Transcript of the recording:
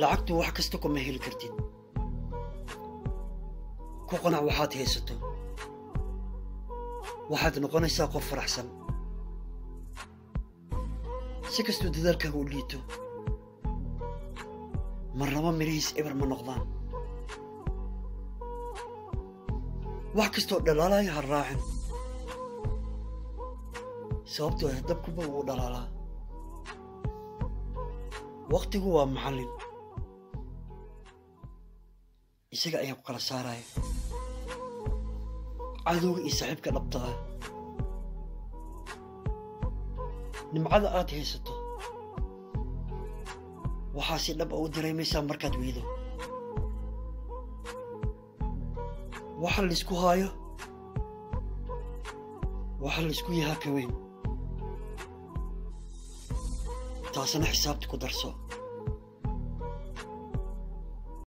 lacagtu wax kasta kuma heli kartid ku qanac waxaad haysato waxaad noqonaysaa qof faraxsan si kastoo dadaalkaaga u liito marnaba mirihiis eber ma noqdaan wax kastoo dhalaalaya ha raacin sababtoo ah dabkuba wuu dhalaalaa waqtigu waa macallin isaga ayaa ku kala saaraya cadowga iyo saaxiibka dhabta ah nimcada aad haysato waxaa si dhab u dareemaysaa markaad weydo waxa la isku haayo waxa la isku yahaa ka weyn taasna xisaabta ku darso